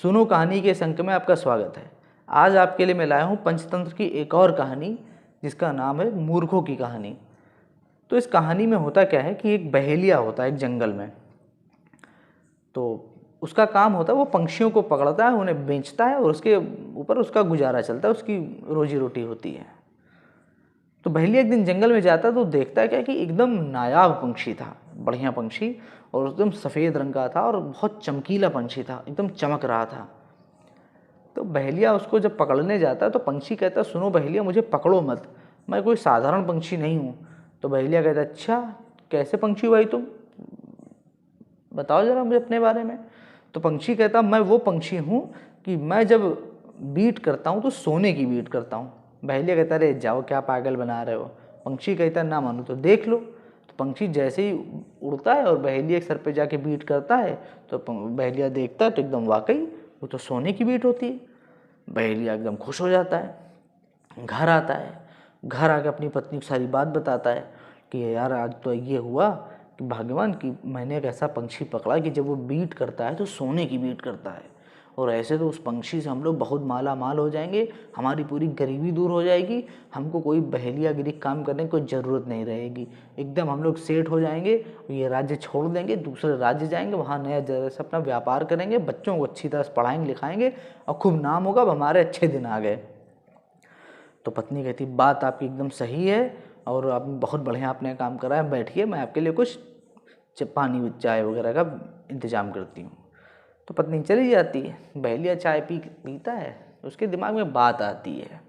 सुनो कहानी के इस अंक में आपका स्वागत है। आज आपके लिए मैं लाया हूँ पंचतंत्र की एक और कहानी जिसका नाम है मूर्खों की कहानी। तो इस कहानी में होता क्या है कि एक बहेलिया होता है एक जंगल में। तो उसका काम होता है वो पंछियों को पकड़ता है, उन्हें बेचता है और उसके ऊपर उसका गुजारा चलता है, उसकी रोजी रोटी होती है। तो बहेलिया एक दिन जंगल में जाता है तो देखता है क्या कि एकदम नायाब पंछी था, बढ़िया पंछी, और एकदम सफ़ेद रंग का था और बहुत चमकीला पंछी था, एकदम चमक रहा था। तो बहेलिया उसको जब पकड़ने जाता है तो पंछी कहता है, सुनो बहेलिया, मुझे पकड़ो मत, मैं कोई साधारण पंछी नहीं हूँ। तो बहेलिया कहता है, अच्छा कैसे पंछी हो भाई तुम, बताओ ज़रा मुझे अपने बारे में। तो पंछी कहता, मैं वो पंछी हूँ कि मैं जब बीट करता हूँ तो सोने की बीट करता हूँ। बहेलिया कहता, अरे जाओ क्या पागल बना रहे हो। पंछी कहता, ना मानो तो देख लो। तो पंछी जैसे ही उड़ता है और बहेलिया के सर पे जाके बीट करता है तो बहेलिया देखता है तो एकदम वाकई वो तो सोने की बीट होती है। बहेलिया एकदम खुश हो जाता है, घर आता है, घर आके अपनी पत्नी को सारी बात बताता है कि यार आज तो ये हुआ कि भाग्यवान कि मैंने एक ऐसा पंछी पकड़ा कि जब वो बीट करता है तो सोने की बीट करता है, और ऐसे तो उस पंछी से हम लोग बहुत माला माल हो जाएंगे, हमारी पूरी गरीबी दूर हो जाएगी, हमको कोई बहेलियागिरी काम करने की कोई ज़रूरत नहीं रहेगी, एकदम हम लोग सेठ हो जाएंगे, ये राज्य छोड़ देंगे, दूसरे राज्य जाएंगे, वहाँ नया जगह से अपना व्यापार करेंगे, बच्चों को अच्छी तरह से पढ़ाएंगे लिखाएंगे और खूब नाम होगा, अब हमारे अच्छे दिन आ गए। तो पत्नी कहती, बात आपकी एकदम सही है और आप बहुत बढ़िया आपने काम करा है, बैठिए मैं आपके लिए कुछ पानी चाय वगैरह का इंतजाम करती हूँ। तो पत्नी चली जाती है। बहेलिया चाय पीता है, उसके दिमाग में बात आती है,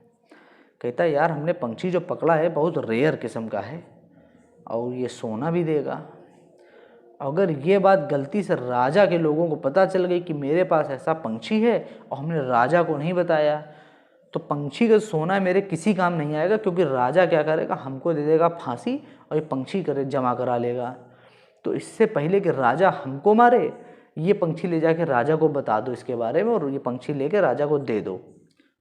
कहता है यार हमने पंछी जो पकड़ा है बहुत रेयर किस्म का है और ये सोना भी देगा। अगर ये बात गलती से राजा के लोगों को पता चल गई कि मेरे पास ऐसा पंछी है और हमने राजा को नहीं बताया, तो पंछी का सोना मेरे किसी काम नहीं आएगा, क्योंकि राजा क्या करेगा, हमको दे देगा फांसी और ये पंछी करे जमा करा लेगा। तो इससे पहले कि राजा हमको मारे, ये पंछी ले जाके राजा को बता दो इसके बारे में और ये पंछी लेके राजा को दे दो।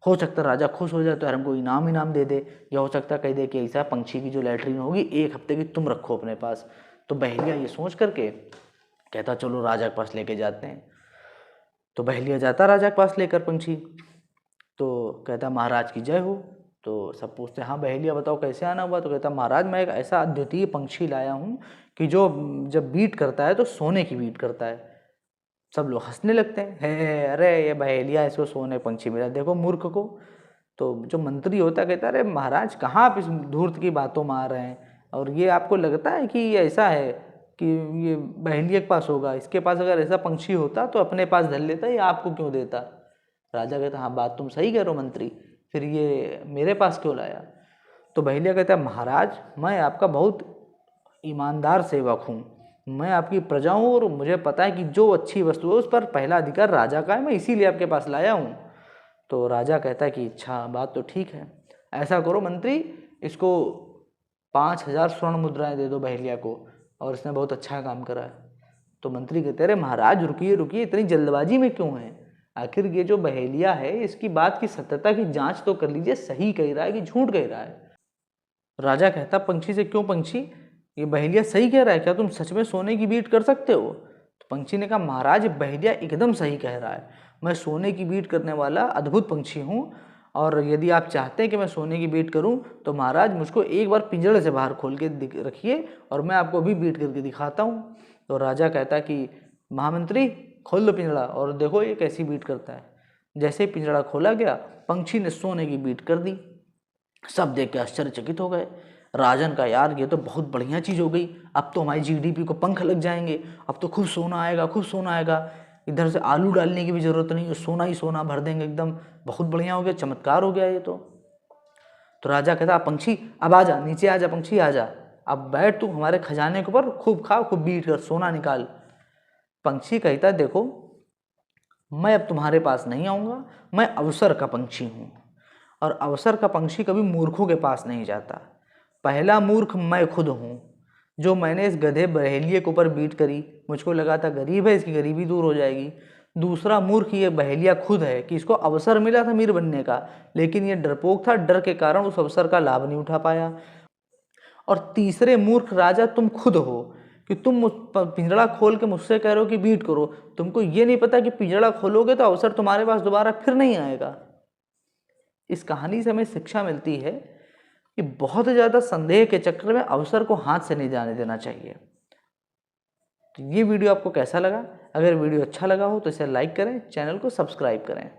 हो सकता है राजा खुश हो जाए तो यार हमको इनाम दे दे, या हो सकता है कह दे कि ऐसा पंछी की जो लैट्रिन होगी 1 हफ्ते की तुम रखो अपने पास। तो बहेलिया ये सोच करके कहता चलो राजा के पास लेके जाते हैं। तो बहेलिया जाता राजा के पास लेकर पंछी, तो कहता महाराज की जय हो। तो सब पूछते हाँ बहेलिया बताओ कैसे आना हुआ। तो कहता महाराज मैं एक ऐसा अद्वितीय पंछी लाया हूँ कि जो जब बीट करता है तो सोने की बीट करता है। सब लोग हंसने लगते हैं, है अरे ये बहेलिया, इसको सोने पंछी मिला, देखो मूर्ख को। तो जो मंत्री होता है कहता है अरे महाराज कहाँ आप इस धूर्त की बातों में आ रहे हैं, और ये आपको लगता है कि ये ऐसा है कि ये बहेलिया के पास होगा, इसके पास अगर ऐसा पंछी होता तो अपने पास धर लेता, ये आपको क्यों देता। राजा कहता हाँ बात तुम सही कह रहे हो मंत्री, फिर ये मेरे पास क्यों लाया। तो बहेलिया कहता है महाराज मैं आपका बहुत ईमानदार सेवक हूँ, मैं आपकी प्रजा हूँ और मुझे पता है कि जो अच्छी वस्तु है उस पर पहला अधिकार राजा का है, मैं इसीलिए आपके पास लाया हूँ। तो राजा कहता है कि अच्छा बात तो ठीक है, ऐसा करो मंत्री, इसको 5,000 स्वर्ण मुद्राएं दे दो बहेलिया को, और इसने बहुत अच्छा काम करा है। तो मंत्री कहते अरे महाराज रुकिए रुकिए, इतनी जल्दबाजी में क्यों है, आखिर ये जो बहेलिया है इसकी बात की सत्यता की जांच तो कर लीजिए, सही कह रहा है कि झूठ कह रहा है। राजा कहता पंछी से, क्यों पंछी, ये बहेलिया सही कह रहा है क्या, तुम सच में सोने की बीट कर सकते हो। तो पंछी ने कहा महाराज बहेलिया एकदम सही कह रहा है, मैं सोने की बीट करने वाला अद्भुत पंछी हूँ, और यदि आप चाहते हैं कि मैं सोने की बीट करूं तो महाराज मुझको एक बार पिंजड़े से बाहर खोल के रखिए और मैं आपको भी बीट करके दिखाता हूँ। तो राजा कहता कि महामंत्री खोल दो पिंजड़ा और देखो ये कैसी बीट करता है। जैसे ही पिंजड़ा खोला गया पंछी ने सोने की बीट कर दी। सब देख के आश्चर्यचकित हो गए। राजन का यार ये तो बहुत बढ़िया चीज़ हो गई, अब तो हमारी जीडीपी को पंख लग जाएंगे, अब तो खूब सोना आएगा, खूब सोना आएगा, इधर से आलू डालने की भी ज़रूरत नहीं है, सोना ही सोना भर देंगे, एकदम बहुत बढ़िया हो गया, चमत्कार हो गया ये तो राजा कहता पंछी अब आ जा, नीचे आ जा पंछी आ जा, अब बैठ तू हमारे खजाने के ऊपर, खूब खा खूब बीट कर सोना निकाल। पंछी कहता देखो मैं अब तुम्हारे पास नहीं आऊँगा, मैं अवसर का पंछी हूँ, और अवसर का पंछी कभी मूर्खों के पास नहीं जाता। पहला मूर्ख मैं खुद हूँ, जो मैंने इस गधे बहेलिए के ऊपर बीट करी, मुझको लगा था गरीब है इसकी गरीबी दूर हो जाएगी। दूसरा मूर्ख ये बहेलिया खुद है कि इसको अवसर मिला था अमीर बनने का, लेकिन ये डरपोक था, डर के कारण उस अवसर का लाभ नहीं उठा पाया। और तीसरे मूर्ख राजा तुम खुद हो, कि तुम पिंजड़ा खोल के मुझसे कह रहे हो कि बीट करो, तुमको ये नहीं पता कि पिंजड़ा खोलोगे तो अवसर तुम्हारे पास दोबारा फिर नहीं आएगा। इस कहानी से हमें शिक्षा मिलती है कि बहुत ज़्यादा संदेह के चक्कर में अवसर को हाथ से नहीं जाने देना चाहिए। तो ये वीडियो आपको कैसा लगा? अगर वीडियो अच्छा लगा हो तो इसे लाइक करें, चैनल को सब्सक्राइब करें।